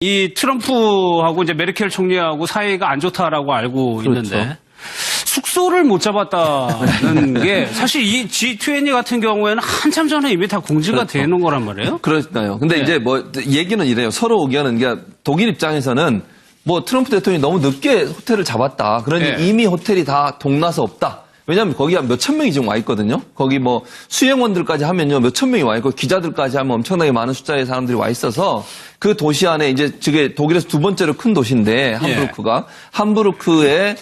이 트럼프하고 이제 메르켈 총리하고 사이가 안 좋다라고 알고 그렇죠. 있는데 숙소를 못 잡았다는 게 사실 이 G20 같은 경우에는 한참 전에 이미 다 공지가 그렇죠. 되는 거란 말이에요. 그러니까요. 근데 네. 이제 뭐 얘기는 이래요. 서로 의견은 게 독일 입장에서는 뭐 트럼프 대통령이 너무 늦게 호텔을 잡았다. 그러니 네. 이미 호텔이 다 동나서 없다. 왜냐하면 거기 한 몇천 명이 지금 와 있거든요. 거기 뭐 수행원들까지 하면요 몇천 명이 와 있고 기자들까지 하면 엄청나게 많은 숫자의 사람들이 와 있어서 그 도시 안에 이제 저게 독일에서 두 번째로 큰 도시인데 함부르크가 함부르크에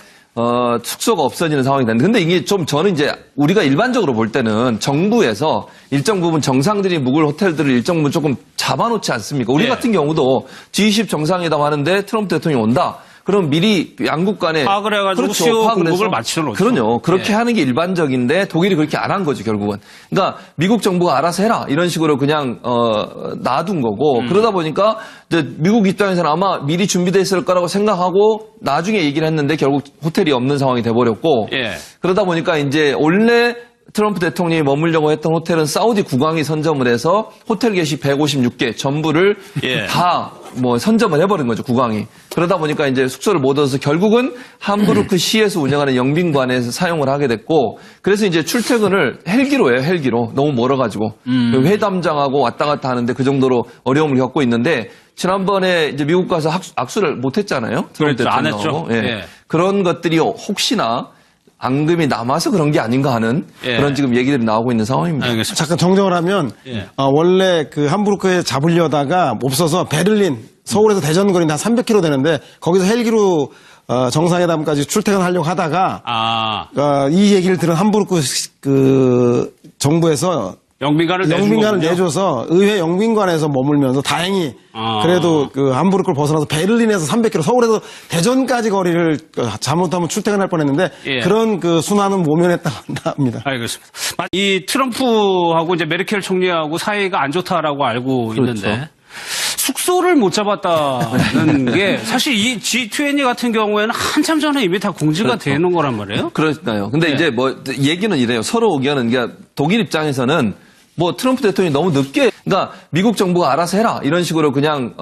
숙소가 없어지는 상황이 됐는데 근데 이게 좀 저는 이제 우리가 일반적으로 볼 때는 정부에서 일정 부분 정상들이 묵을 호텔들을 일정 부분 조금 잡아놓지 않습니까? 우리 예. 같은 경우도 G20 정상회담 하는데 트럼프 대통령이 온다. 그럼 미리 양국 간에 파악을 해가지고 수요 공급을 맞춰 놓죠. 그럼요. 그렇게 예. 하는 게 일반적인데 독일이 그렇게 안 한 거죠 결국은. 그러니까 미국 정부가 알아서 해라 이런 식으로 그냥 놔둔 거고 그러다 보니까 이제 미국 입장에서는 아마 미리 준비돼 있을 거라고 생각하고 나중에 얘기를 했는데 결국 호텔이 없는 상황이 돼버렸고 예. 그러다 보니까 이제 원래 트럼프 대통령이 머물려고 했던 호텔은 사우디 국왕이 선점을 해서 호텔 게시 156개 전부를 예. 다 뭐 선점을 해버린 거죠 국왕이. 그러다 보니까 이제 숙소를 못 얻어서 결국은 함부르크 시에서 운영하는 영빈관에서 사용을 하게 됐고 그래서 이제 출퇴근을 헬기로 해요 헬기로 너무 멀어가지고 회담장하고 왔다 갔다 하는데 그 정도로 어려움을 겪고 있는데 지난번에 이제 미국 가서 악수를 못 했잖아요. 그렇죠. 안 했죠. 예. 예. 그런 것들이 혹시나 앙금이 남아서 그런 게 아닌가 하는 예. 그런 지금 얘기들이 나오고 있는 상황입니다. 알겠습니다. 잠깐 정정을 하면 예. 원래 그 함부르크에 잡으려다가 없어서 베를린 서울에서 대전 거리는 한 300km 되는데 거기서 헬기로 정상회담까지 출퇴근하려고 하다가 이 얘기를 들은 함부르크 그 정부에서 영빈관을 내줘서 의회 영빈관에서 머물면서 다행히 그래도 그 함부르크를 벗어나서 베를린에서 300km, 서울에서 대전까지 거리를 잘못하면 출퇴근할 뻔했는데 예. 그런 그 순환은 모면했다고 합니다. 알겠습니다. 이 트럼프하고 이제 메르켈 총리하고 사이가 안 좋다라고 알고 그렇죠. 있는데 숙소를 못 잡았다는 게 사실 이 G20 같은 경우에는 한참 전에 이미 다 공지가 그렇죠. 되는 거란 말이에요. 그러니까요. 근데 네. 이제 뭐 얘기는 이래요. 서로 의견은 게 독일 입장에서는 뭐 트럼프 대통령이 너무 늦게 그러니까 미국 정부가 알아서 해라 이런 식으로 그냥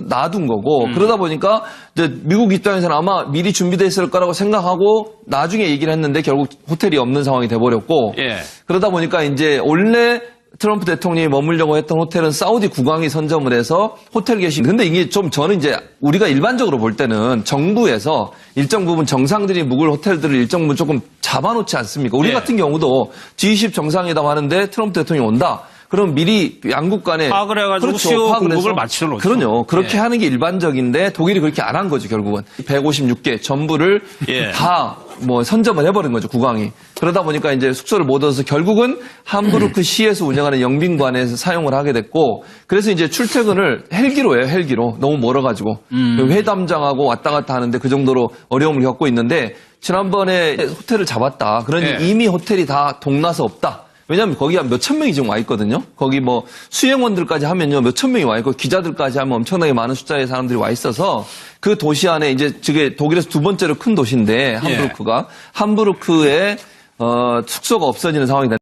놔둔 거고 그러다 보니까 이제 미국 입장에서는 아마 미리 준비돼 있을 거라고 생각하고 나중에 얘기를 했는데 결국 호텔이 없는 상황이 돼버렸고 예. 그러다 보니까 이제 원래 트럼프 대통령이 머물려고 했던 호텔은 사우디 국왕이 선점을 해서 호텔 게시. 근데 이게 좀 저는 이제 우리가 일반적으로 볼 때는 정부에서 일정 부분 정상들이 묵을 호텔들을 일정 부분 조금 잡아놓지 않습니까? 우리 예. 같은 경우도 G20 정상회담 하는데 트럼프 대통령이 온다. 그럼 미리 양국 간에 파악을 해가지고 수요 공급을 맞춰 놓죠. 그럼요. 그렇게 예. 하는 게 일반적인데 독일이 그렇게 안 한 거죠 결국은. 156개 전부를 예. 다 뭐 선점을 해버린 거죠 국왕이. 그러다 보니까 이제 숙소를 못 얻어서 결국은 함부르크 시에서 운영하는 영빈관에서 사용을 하게 됐고 그래서 이제 출퇴근을 헬기로 해요 헬기로 너무 멀어가지고 회담장하고 왔다 갔다 하는데 그 정도로 어려움을 겪고 있는데 지난번에 호텔을 잡았다. 그러니 예. 이미 호텔이 다 동나서 없다. 왜냐하면 거기 한 몇천 명이 지금 와 있거든요. 거기 뭐 수행원들까지 하면요 몇천 명이 와 있고 기자들까지 하면 엄청나게 많은 숫자의 사람들이 와 있어서 그 도시 안에 이제 저게 독일에서 두 번째로 큰 도시인데 함부르크가 함부르크에 숙소가 없어지는 상황이 됐.